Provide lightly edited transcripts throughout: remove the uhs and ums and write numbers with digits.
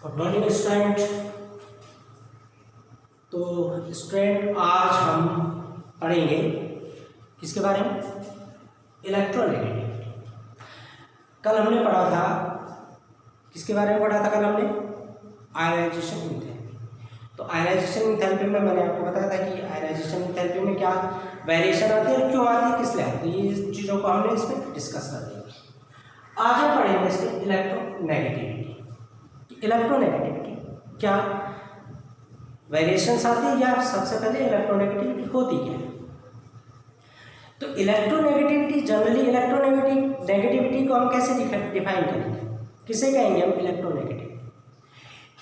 Good morning student. तो student आज हम पढ़ेंगे किसके बारे में? इलेक्ट्रोनेगेटिविटी। कल हमने पढ़ा था, किसके बारे में पढ़ा था कल हमने? Ionization enthalpy. तो आयनाइजेशन एंथैल्पी में मैंने आपको बताया था कि आयनाइजेशन एंथैल्पी में क्या वेरिएशन आती है और क्यों आती है, किस लिए आती है, ये चीज़ों को हमने इसमें डिस्कस कर दिया। आज हम पढ़ेंगे इसमें इलेक्ट्रोनेगेटिविटी। इलेक्ट्रोनेगेटिविटी क्या वेरिएशंस आती है या सबसे पहले इलेक्ट्रोनेगेटिविटी होती क्या है? तो इलेक्ट्रोनेगेटिविटी जनरली इलेक्ट्रोनेगेटिविटी को हम कैसे डिफाइन करेंगे? किसे कहेंगे हम इलेक्ट्रोनेगेटिविटी?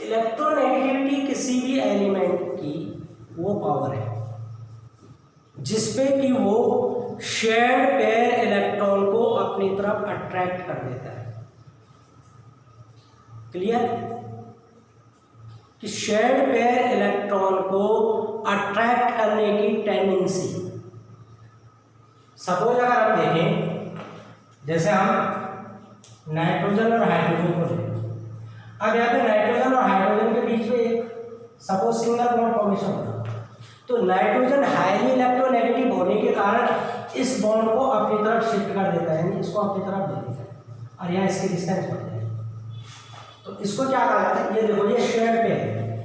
इलेक्ट्रोनेगेटिविटी किसी भी एलिमेंट की वो पावर है जिसपे कि वो शेयर्ड पेयर इलेक्ट्रॉन को अपनी तरफ अट्रैक्ट कर देता है। क्लियर? कि शेयर्ड पेयर इलेक्ट्रॉन को अट्रैक्ट करने की टेंडेंसी। सपोज अगर हम देखें, जैसे हम नाइट्रोजन और हाइड्रोजन को लें, अब यहाँ पे नाइट्रोजन और हाइड्रोजन के बीच में सपोज सिंगल बॉन्ड फॉर्मेशन हो रहा, तो नाइट्रोजन हाईली इलेक्ट्रोनेगेटिव होने के कारण इस बॉन्ड को अपनी तरफ शिफ्ट कर देता है, यानी इसको अपनी तरफ ले लेता है और यहाँ इसकी डिस्टेंस बढ़ जाए। तो इसको क्या कहा जाता है? ये देखो, ये शेयर्ड पेयर,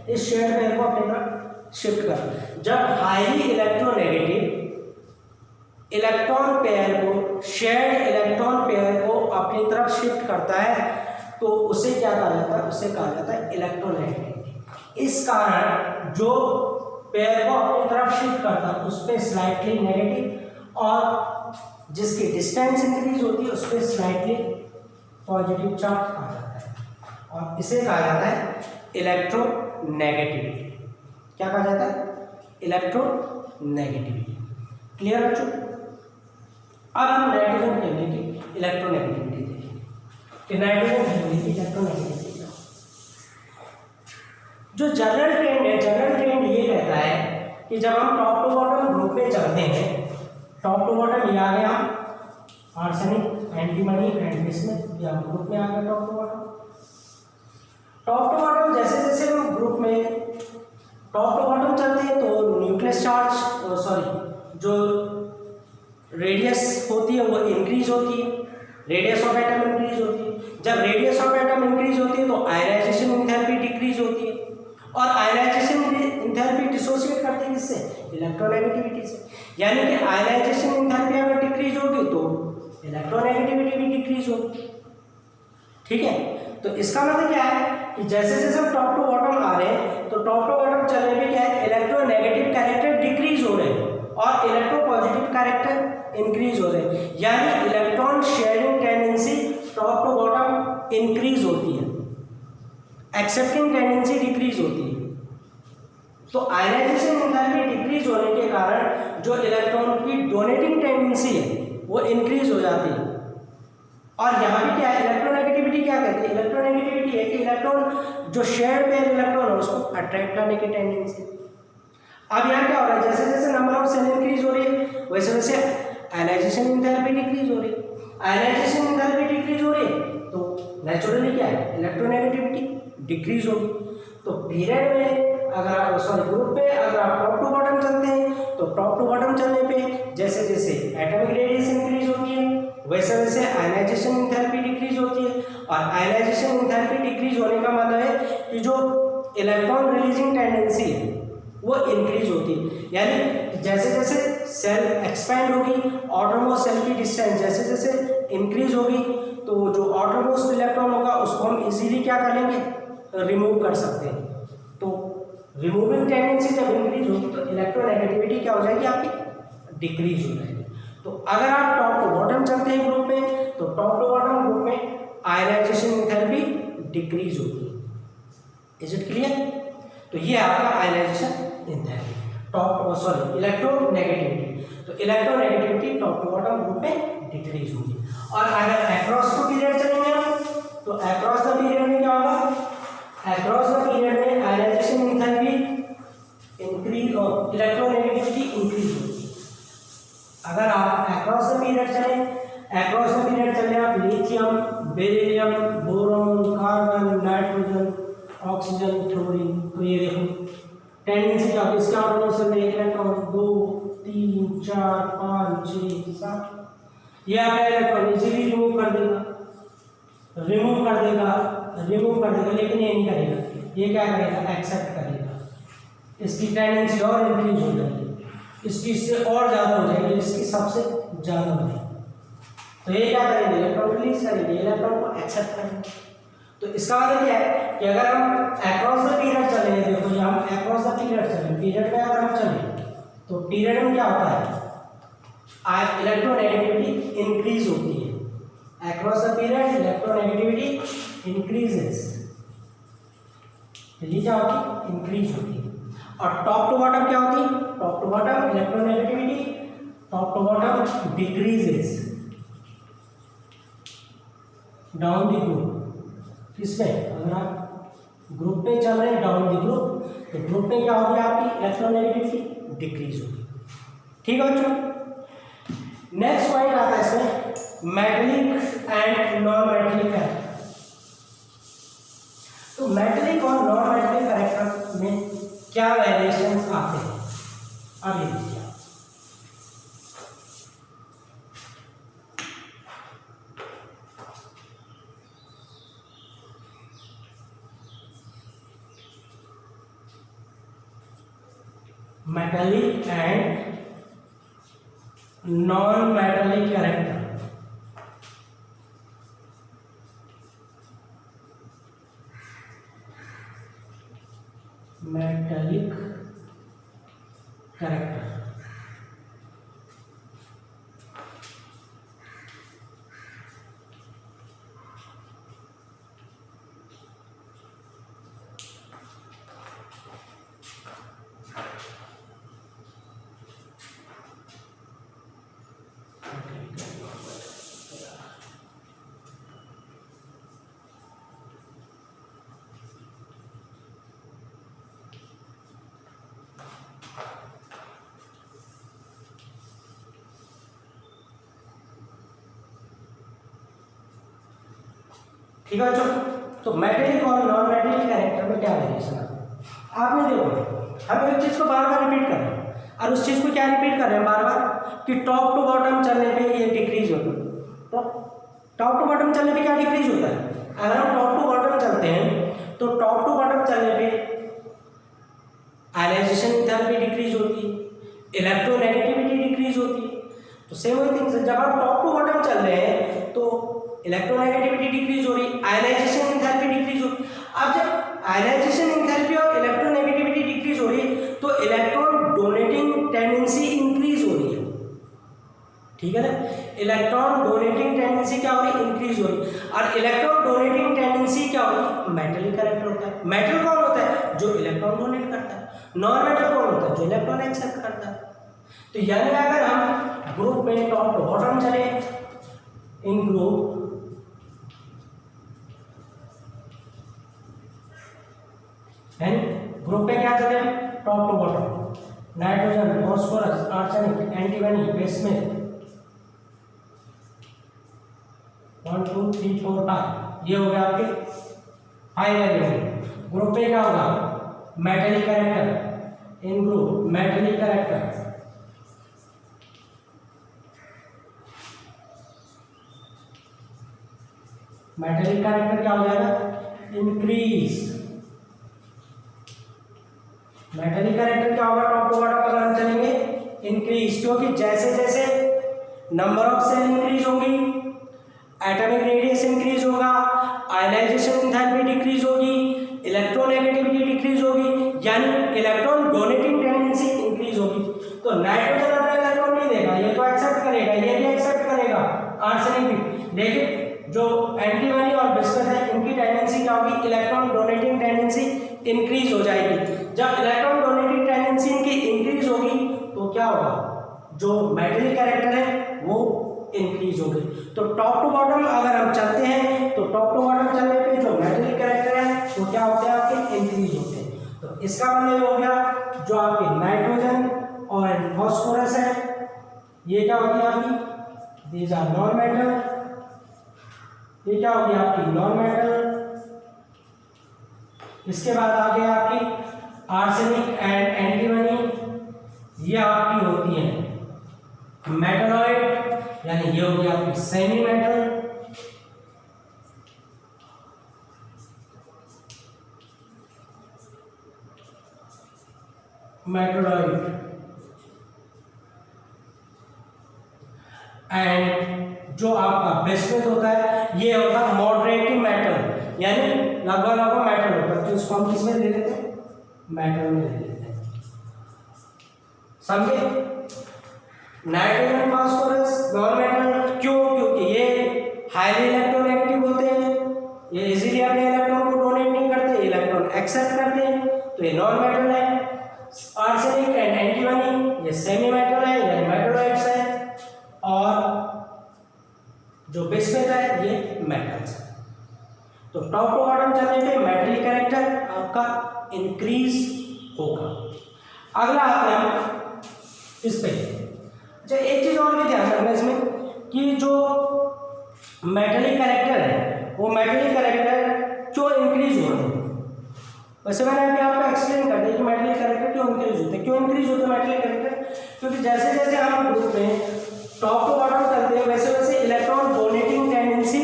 इस शेयर्ड पेयर को अपनी तरफ शिफ्ट कर। जब हाईली इलेक्ट्रोनेगेटिव इलेक्ट्रॉन पेयर को शेयर्ड इलेक्ट्रॉन पेयर को अपनी तरफ शिफ्ट करता है तो उसे क्या कहा जाता है? उसे कहा जाता है इलेक्ट्रोनेगेटिविटी। इस कारण जो पेयर को अपनी तरफ शिफ्ट करता है उस पर स्लाइटली नेगेटिव और जिसकी डिस्टेंस इंक्रीज होती है उस पर स्लाइटली पॉजिटिव चार्ज आ जाता है और इसे कहा जाता है इलेक्ट्रोनेगेटिविटी। क्या कहा जाता है? इलेक्ट्रोनेगेटिविटी। क्लियर बच्चों? अब हम नाइट्रोजन कहने की इलेक्ट्रोनेगेटिविटी देखेंगे कि नाइट्रोजन कहने की इलेक्ट्रोनेगेटिविटी क्या। जो जनरल ट्रेंड ये कहता है कि जब हम टॉप टू बॉटम ग्रुप में चलते हैं, टॉप टू बॉटम ये आ गया आर्सेनिक, एंटीमनी, एंटीस्मिथ, ये हम ग्रुप में आ गया top to bottom. Top to bottom जैसे जैसे हम ग्रुप में टॉप टू बॉटम चलते हैं तो न्यूक्लियस चार्ज जो रेडियस होती है वो इंक्रीज होती है, रेडियस ऑफ एटम इंक्रीज होती है। जब रेडियस ऑफ एटम इंक्रीज होती है तो आयनाइजेशन एंथैल्पी डिक्रीज होती है और आयनाइजेशन एंथैल्पी डिसोसिएट करती है किससे? इलेक्ट्रोनेगेटिविटी से। यानी कि आयनाइजेशन एंथैल्पी अगर डिक्रीज होगी तो इलेक्ट्रोनेगेटिविटी भी डिक्रीज होगी। ठीक है? तो इसका मतलब क्या है कि जैसे जैसे हम टॉप टू बॉटम आ रहे हैं तो टॉप टू बॉटम चलने में क्या है? इलेक्ट्रोनेगेटिव कैरेक्टर डिक्रीज हो रहे हैं और इलेक्ट्रोपॉजिटिव कैरेक्टर इंक्रीज हो रहे हैं, यानी electron sharing tendency top to bottom increase होती है, एक्सेप्टिंग टेंडेंसी डिक्रीज होती है। तो आयनाइजेशन एंथैल्पी डिक्रीज होने के कारण जो इलेक्ट्रॉन की डोनेटिंग टेंडेंसी है वो इंक्रीज हो जाती है। और यहाँ भी क्या है? इलेक्ट्रोनेगेटिविटी क्या कहती है? इलेक्ट्रोनेगेटिविटी है कि इलेक्ट्रॉन जो शेयर्ड पेयर इलेक्ट्रॉन है उसको अट्रैक्ट करने की टेंडेंसी। अब यहाँ क्या हो रहा है? जैसे जैसे नंबर ऑफ सेल इंक्रीज हो रही है वैसे वैसे आयनाइजेशन एंथैल्पी डिक्रीज हो रही है। आयनाइजेशन एंथैल्पी डिक्रीज हो रही है तो नेचुरली क्या है? इलेक्ट्रोनेगेटिविटी डिक्रीज होगी। तो पीरियड में अगर ग्रुप में अगर आप टॉप टू बॉटम चलते हैं तो टॉप टू बॉटम चलने पे जैसे जैसे एटॉमिक रेडियस इंक्रीज होती है वैसे वैसे आयनाइजेशन एंथैल्पी डिक्रीज होती है और आयनाइजेशन एंथैल्पी डिक्रीज होने का मतलब है कि जो इलेक्ट्रॉन रिलीजिंग टेंडेंसी है वो इंक्रीज होती है। यानी जैसे जैसे सेल एक्सपैंड होगी, आउटरमोस्ट सेल की डिस्टेंस जैसे जैसे इंक्रीज होगी तो जो आउटरमोस्ट इलेक्ट्रॉन होगा उसको हम इजीली क्या कर लेंगे? रिमूव कर सकते हैं। तो रिमूविंग टेंडेंसी जब इंक्रीज होगी तो इलेक्ट्रोनेगेटिविटी क्या हो जाएगी? आपकी डिक्रीज हो जाएगी। तो अगर आप टॉप टू बॉटम चलते हैं ग्रुप में तो टॉप टू बॉटम ग्रुप में आयनाइजेशन एंथैल्पी डिक्रीज होगी। Is it clear? तो ये आपका आयनाइजेशन एंथैल्पी इलेक्ट्रोनेगेटिविटी। तो electronegativity top to bottom group में डिक्रीज होगी। और अगर अक्रॉस द पीरियड चलेंगे हम तो अक्रॉस द पीरियड में क्या होगा? अक्रॉस द पीरियड में आयनाइजेशन एंथैल्पी इंक्रीज और इलेक्ट्रोनेगेटिविटी इंक्रीज होगी। अगर आप अक्रॉस द पीरियड चले आप lithium, beryllium, boron, carbon, nitrogen oxygen chlorine. तो ये देखो टेंडेंसी क्या होती है इसका ऑर्बिटल में एक इलेक्ट्रॉन 2 3 4 5 6 7 ये आपका इलेक्ट्रॉन इजीली रिमूव कर देगा लेकिन ये नहीं करेगा, ये क्या करेगा एक्सेप्ट करेगा। इसकी टेंडेंसी और इंक्रीज हो जाएगी, इसकी इससे और ज़्यादा हो जाएगी, इसकी सबसे ज़्यादा हो जाएगी। तो ये क्या करेंगे इलेक्ट्रॉन रिलीज करेंगे, इलेक्ट्रॉन को एक्सेप्ट करेंगे। तो इसका मतलब क्या है कि अगर हम अक्रॉस द पीरियड चलेंगे, देखो ये हम अक्रॉस द पीरियड चलें, पीरियड में अगर हम चलें तो पीरियड में क्या होता है इलेक्ट्रोनेगेटिविटी इंक्रीज होती है। Across the period electronegativity increases, ये क्या होती इंक्रीज होती है। और टॉप टू बॉटम क्या होती है, top to bottom electronegativity top to bottom decreases down the group. किसमें अगर आप ग्रुप में चल रहे हैं डाउन द ग्रुप, तो ग्रुप में क्या होगी आपकी इलेक्ट्रोनेगेटिविटी डिक्रीज होगी। ठीक है बच्चों, नेक्स्ट पॉइंट आता है इसमें metallic and non metallic character. तो मेटलिक और नॉन मेटलिक कैरेक्टर में क्या वेरिएशंस आते हैं, अब ये देखिए। Metallic and non metallic character. Metallic character ठीक है बच्चों, तो मेटलिक और नॉन मेटलिक कैरेक्टर में क्या वेरिएशन है आपने देखो। हम एक चीज को बार बार रिपीट कर रहे हैं और उस चीज को क्या रिपीट कर रहे हैं बार बार कि टॉप टू बॉटम चलने पे ये डिक्रीज होता है। तो टॉप टू बॉटम चलने पे क्या डिक्रीज होता है, अगर हम टॉप टू बॉटम चलते हैं तो टॉप टू बॉटम चलने पे आयनाइजेशन एंथैल्पी डिक्रीज होती है, इलेक्ट्रोनेगेटिविटी डिक्रीज होती है। तो सेम वही थिंग्स जब हम टॉप टू बॉटम चल रहे हैं तो इलेक्ट्रोनेगेटिविटी डिक्रीज हो रही, आयनाइजेशन एंथैल्पी डिक्रीज हो रही। अब जब आयनाइजेशन एंथैल्पी और इलेक्ट्रोनेगेटिविटी डिक्रीज हो रही तो इलेक्ट्रॉन डोनेटिंग टेंडेंसी इंक्रीज हो रही है। ठीक है ना, इलेक्ट्रॉन डोनेटिंग टेंडेंसी क्या हो रही इंक्रीज हो रही। और इलेक्ट्रॉन डोनेटिंग टेंडेंसी क्या होती है मेटलिक कैरेक्टर होता है। मेटल कौन होता है जो इलेक्ट्रॉन डोनेट करता है, नॉन मेटल कौन होता है जो इलेक्ट्रॉन एक्सेप्ट करता है। तो यानी अगर हम ग्रुप में टॉप टू बॉटम चले इन ग्रुप ग्रुप में क्या चले top to bottom nitrogen phosphorus arsenic antimony bismuth 1 2 3 4 5 ये हो गया आपके 5 एलिमेंट। ग्रुप में क्या होगा metallic character, in group metallic character metallic character क्या हो जाएगा इंक्रीज। मेटलिक कैरेक्टर क्या होगा टॉप टू बॉटम अगर हम चलेंगे इंक्रीज, क्योंकि जैसे जैसे नंबर ऑफ सेल इंक्रीज होगी एटॉमिक रेडियस इंक्रीज होगा, आयनाइजेशन एंथैल्पी डिक्रीज होगी, इलेक्ट्रोनेगेटिविटी डिक्रीज होगी, यानी इलेक्ट्रॉन डोनेटिंग टेंडेंसी इंक्रीज होगी। तो नाइट्रोजन अपना इलेक्ट्रॉन नहीं देगा, ये तो एक्सेप्ट करेगा, ये भी एक्सेप्ट करेगा, आर्सेनिक भी। लेकिन जो एंटीमनी और बिस्मथ है इनकी टेंडेंसी क्या होगी इलेक्ट्रॉन डोनेटिंग टेंडेंसी इंक्रीज हो जाएगी। जब इलेक्ट्रॉन डोनेटिंग टेंडेंसी इनकी इंक्रीज होगी तो क्या होगा जो मेटलिक कैरेक्टर है वो इंक्रीज होगी। तो टॉप टू बॉटम अगर हम चलते हैं तो टॉप टू बॉटम चलने पे जो मेटलिक कैरेक्टर है वो क्या होते हैं आपके इंक्रीज होते हैं। तो इसका मतलब हो गया जो आपके नाइट्रोजन और फॉस्फोरस है ये क्या होगी आपकी दीज आर नॉन मेटल, ये क्या होगी आपकी नॉन मेटल। इसके बाद आ गया आपकी आर्सेनिक एंड एंटीमनी, ये आपकी होती है मेटलॉइड, यानी ये हो गया आपकी सेमी मेटल। मेटलॉइड एंड जो आपका बिस्मुथ होता है ये होता है मॉडरेटिव मेटल, यानी लगभग लगभग मेटल होता है, तो इसको हम किसमें ले लेते हैं, मेटल में ले लेते हैं, समझे। नाइट्रोजन फास्फोरस नॉन मेटल, क्यों, क्योंकि ये हाईली इलेक्ट्रोनेगेटिव होते हैं, ये इजीली अपने इलेक्ट्रॉन को डोनेट नहीं करते, इलेक्ट्रॉन एक्सेप्ट करते हैं, तो ये नॉन मेटल है। आर्सेनिक एंड एंटीमनी ये सेमी मेटल है, यानी मेटलॉइड्स है, और जो बिस्मुथ है ये मेटल्स है। तो टॉप टू बॉटम चलने पे मेटल कैरेक्टर आपका इंक्रीज होगा। अगला आते हैं इस पे, अच्छा एक चीज और भी ध्यान रखना इसमें कि जो मेटलिक कैरेक्टर है वो मेटलिक कैरेक्टर क्यों इंक्रीज होते हैं। वैसे मैंने अभी आपको एक्सप्लेन कर दिया कि मेटलिक कैरेक्टर क्यों इंक्रीज होते हैं। क्यों इंक्रीज होते हैं मेटलिक कैरेक्टर, क्योंकि जैसे जैसे हम ग्रुप में टॉप टू बॉटम चलते हैं वैसे वैसे इलेक्ट्रॉन डोनेटिंग टेंडेंसी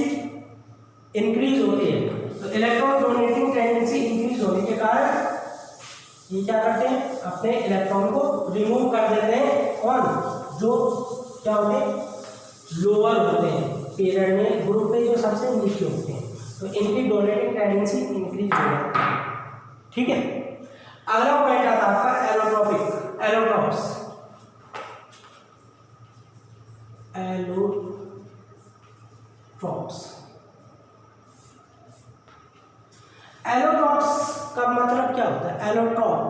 इंक्रीज होती है। तो इलेक्ट्रॉन डोनेटिंग टेंडेंसी इंक्रीज होने के कारण ये क्या करते हैं, अपने इलेक्ट्रॉन को रिमूव कर देते हैं, और जो क्या होते हैं लोअर होते हैं पीरियड में, ग्रुप में जो सबसे नीचे होते हैं, तो इनकी डोनेटिंग टेंडेंसी इंक्रीज हो जाती है। ठीक है, अगला पॉइंट आता है आपका एलोट्रोपिक, एलोट्रॉप्स। एलोट्रॉप्स, एलोट्रॉप्स का मतलब क्या होता है, एलोट्रॉप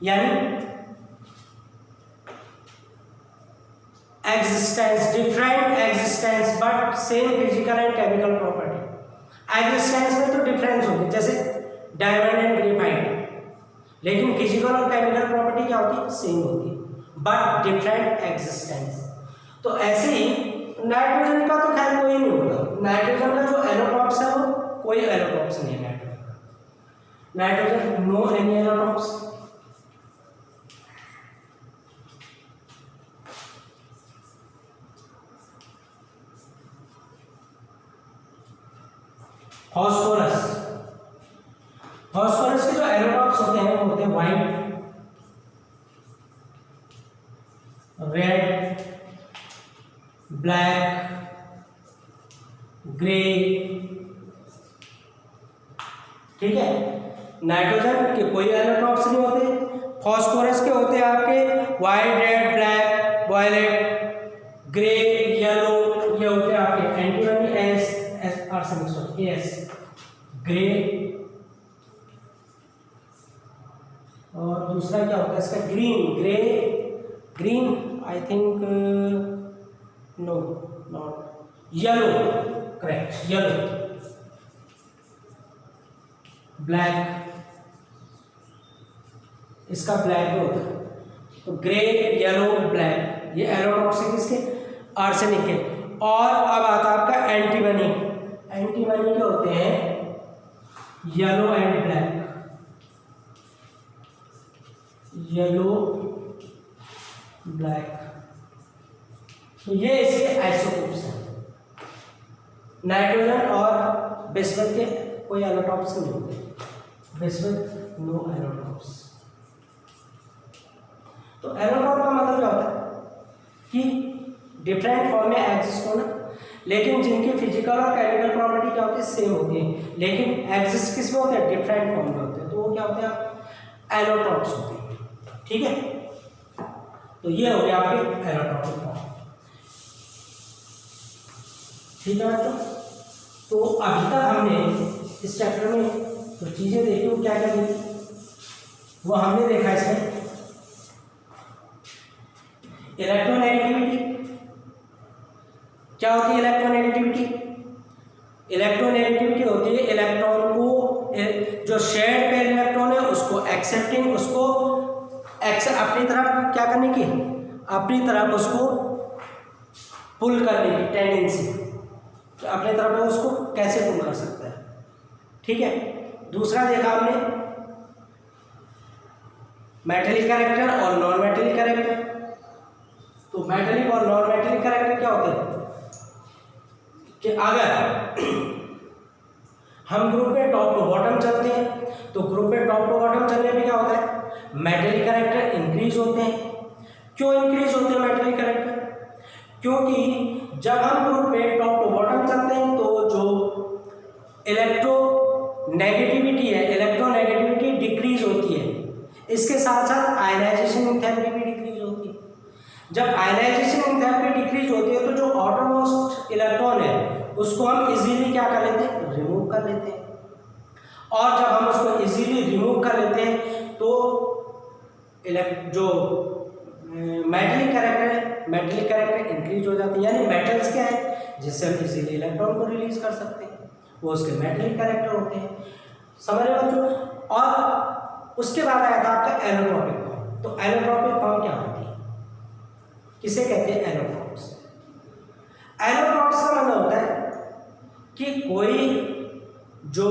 यानी existence, different existence but same physical and chemical property. Existence में तो डिफरेंस होगी, जैसे डायमंड एंड ग्रेफाइट, लेकिन फिजिकल और केमिकल प्रॉपर्टी क्या होती है, सेम होती है, बट डिफरेंट एग्जिस्टेंस। तो ऐसे ही नाइट्रोजन का तो खैर कोई नहीं होता, नाइट्रोजन का जो एलोट्रॉप्स है वो कोई एलोट्रॉप्स नहीं है नाइट्रोजन का, nitrogen no any allotropes. Phosphorus, phosphorus के जो एलोट्रॉप्स होते हैं वो होते हैं व्हाइट, रेड, ब्लैक, ग्रे। ठीक है, नाइट्रोजन के कोई एलोट्रॉप्स नहीं होते, फॉस्फोरस के होते हैं आपके white, red, black, violet, grey, yellow, ये होते हैं आपके antimony, as arsenic sorry as, grey, और दूसरा क्या होता है इसका green, grey, green I think no not, yellow, correct yellow, black, इसका ब्लैक होता है, तो ग्रे, येलो, ब्लैक, ये एलोट्रॉप्स है किसके, आर्सेनिक के। और अब आता है आपका एंटीमनी, एंटीमनी के होते हैं yellow and black, yellow, black, तो ये इसके आइसोटोप्स हैं। नाइट्रोजन और बिस्मुथ के कोई एलोट्रॉप्स नहीं होते, बिस्मुथ नो एलोट्रॉप्स। तो एलोट्रॉप का मतलब क्या होता है कि डिफरेंट फॉर्म में एग्जिस्ट होना, लेकिन जिनकी फिजिकल और केमिकल प्रॉपर्टी क्या होती है, सेम होती है, लेकिन एग्जिस्ट किस में होते हैं, डिफरेंट फॉर्म में होते हैं, तो वो क्या होते हैं, एलोट्रॉप्स होते हैं। ठीक है, तो ये हो गया आपके एलोट्रॉपिक फॉर्म। ठीक है बच्चों, तो अभी तक हमने इस चैप्टर में जो चीजें देखी वो क्या क्या देखी, वो हमने देखा इसमें इलेक्ट्रोनेगेटिविटी। क्या होती है इलेक्ट्रोनेगेटिविटी, इलेक्ट्रोनेगेटिविटी होती है इलेक्ट्रॉन को, जो शेयर्ड पेयर इलेक्ट्रॉन है उसको एक्सेप्टिंग, उसको अपनी तरफ क्या करने की, अपनी तरफ उसको पुल करने की टेंडेंसी, तो अपनी तरफ वो उसको कैसे पुल कर सकता है। ठीक है, दूसरा देखा हमने मेटेलिक कैरेक्टर और नॉन मेटेलिक कैरेक्टर। तो मेटेलिक और नॉन मेटेलिक कैरेक्टर क्या होते हैं कि अगर हम ग्रुप में टॉप टू बॉटम चलते हैं तो ग्रुप में टॉप टू बॉटम चलने में क्या होता है, मेटेलिक कैरेक्टर इंक्रीज होते हैं। क्यों इंक्रीज होते हैं मेटेलिक कैरेक्टर? क्योंकि जब हम ग्रुप में टॉप टू बॉटम चलते हैं तो जो इलेक्ट्रोनेगेटिविटी है, इलेक्ट्रोनेगेटिविटी डिक्रीज होती है। इसके साथ साथ आयनाइजेशन एंथैल्पी भी डिक्रीज होती है। जब आयनाइजेशन एंथैल्पी डिक्रीज होती है तो जो आउटरमोस्ट इलेक्ट्रॉन है उसको हम इजीली क्या कर लेते हैं, रिमूव कर लेते हैं। और जब हम उसको इजीली रिमूव कर लेते हैं तो जो मेटेलिक कैरेक्टर इंक्रीज हो जाती है। यानी मेटल्स क्या है जिससे हम इजीली इलेक्ट्रॉन को रिलीज कर सकते हैं, वो उसके मेटेलिक कैरेक्टर होते हैं। समझ रहे बच्चों? और उसके बाद आया था आपका एलोट्रॉपिक फॉर्म। तो एलोट्रॉपिक फॉर्म क्या होती है, किसे कहते हैं एलोट्रॉप्स? एलोट्रॉप्स का मतलब होता है कि कोई जो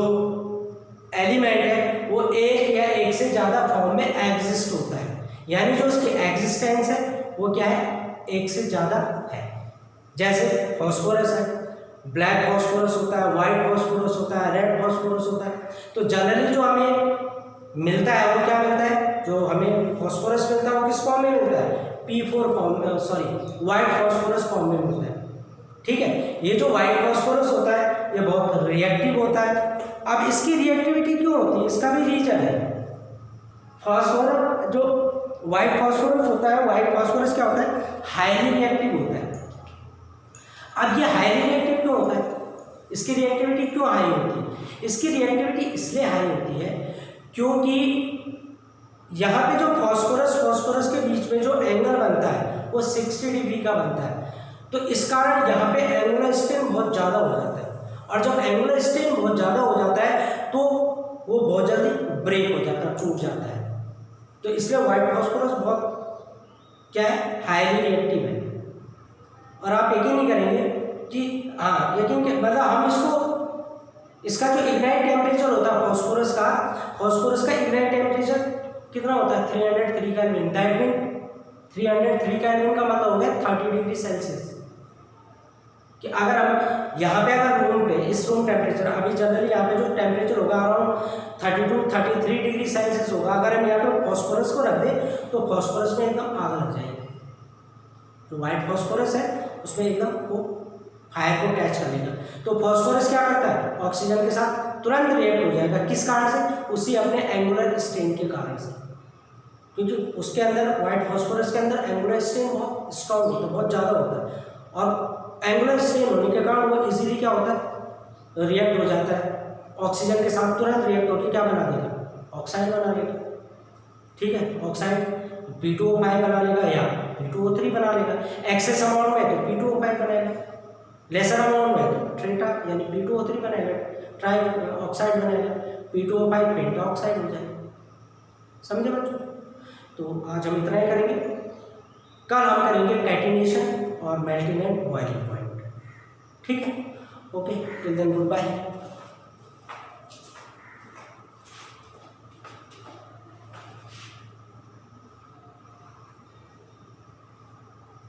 एलिमेंट है वो एक या एक से ज़्यादा फॉर्म में एग्जिस्ट होता है। यानी जो उसकी एग्जिस्टेंस है वो क्या है, एक से ज़्यादा है। जैसे फॉस्फोरस है, ब्लैक फॉस्फोरस होता है, वाइट फॉस्फोरस होता है, रेड फॉस्फोरस होता है। तो जनरली जो हमें मिलता है वो क्या मिलता है, जो हमें फॉस्फोरस मिलता है वो किस फॉर्म में मिलता है, P4 फॉर्म में, सॉरी वाइट फॉस्फोरस फॉर्म में मिलता है। ठीक है, ये जो वाइट फॉस्फोरस होता है ये बहुत रिएक्टिव होता है। अब इसकी रिएक्टिविटी क्यों होती है, इसका भी रीजन है। फॉस्फोरस जो वाइट फॉस्फोरस होता है, वाइट फॉस्फोरस क्या होता है, हाईली रिएक्टिव होता है। अब ये हाईली रिएक्टिव क्यों होता है, इसकी रिएक्टिविटी क्यों हाई होती है? इसकी रिएक्टिविटी इसलिए हाई होती है क्योंकि यहाँ पे जो फॉस्फोरस के बीच में जो एंगल बनता है वो 60 डिग्री का बनता है। तो इस कारण यहाँ पे एंगुलर स्ट्रेन बहुत ज़्यादा हो जाता है। और जब एंगुलर स्ट्रेन बहुत ज़्यादा हो जाता है तो वो बहुत जल्दी ब्रेक हो जाता है, टूट जाता है। तो इसलिए वाइट फॉस्फोरस बहुत क्या है, हाईली रिएक्टिव है। और आप यकीन नहीं करेंगे कि हाँ यकीन मतलब हम इसका जो इग्नाइट टेम्परेचर होता है फॉस्फोरस का इग्नाइट टेम्परेचर कितना होता है, 303 केल्विन। दैट मीन 303 केल्विन का मतलब हो गया 30 डिग्री सेल्सियस। कि अगर हम यहाँ पे अगर रूम पे इस रूम टेम्परेचर, अभी जनरली यहाँ पे जो टेम्परेचर होगा अराउंड 32-33 डिग्री सेल्सियस होगा। अगर हम यहाँ पे फॉस्फोरस को रख दें तो फॉस्फोरस में एकदम आग लग जाएगी। जो वाइट फॉस्फोरस है उसमें एकदम वो फायर को कैच कर लेगा। तो फॉस्फोरस क्या करता है, ऑक्सीजन के साथ तुरंत रिएक्ट हो जाएगा। किस कारण से, उसी अपने एंगुलर स्ट्रेन के कारण से। क्योंकि उसके अंदर वाइट फॉस्फोरस के अंदर एंगुलर स्ट्रेन बहुत स्ट्रॉन्ग होता है, बहुत ज़्यादा होता है। और एंगुलर स्ट्रेन होने के कारण वो इजीली क्या होता है, रिएक्ट हो जाता है। ऑक्सीजन के साथ तुरंत रिएक्ट होकर क्या बना देगा, ऑक्साइड बना देगा। ठीक है, ऑक्साइड P2O5 बना लेगा या P2O3 बना लेगा। एक्सेस अमाउंट में तो P2O5 बनाएगा, लेसर अमाउंट में तो ट्रेटा यानी P2O3 बनाएगा, ट्राई ऑक्साइड बनाएगा, P2O5 पेंटा ऑक्साइड हो जाएगा। समझे बच्चों? तो आज हम इतना ही करेंगे। कल हम करेंगे कैटिनेशन और मेल्टिंग एंड बॉइलिंग पॉइंट। ठीक है, okay, till then good bye.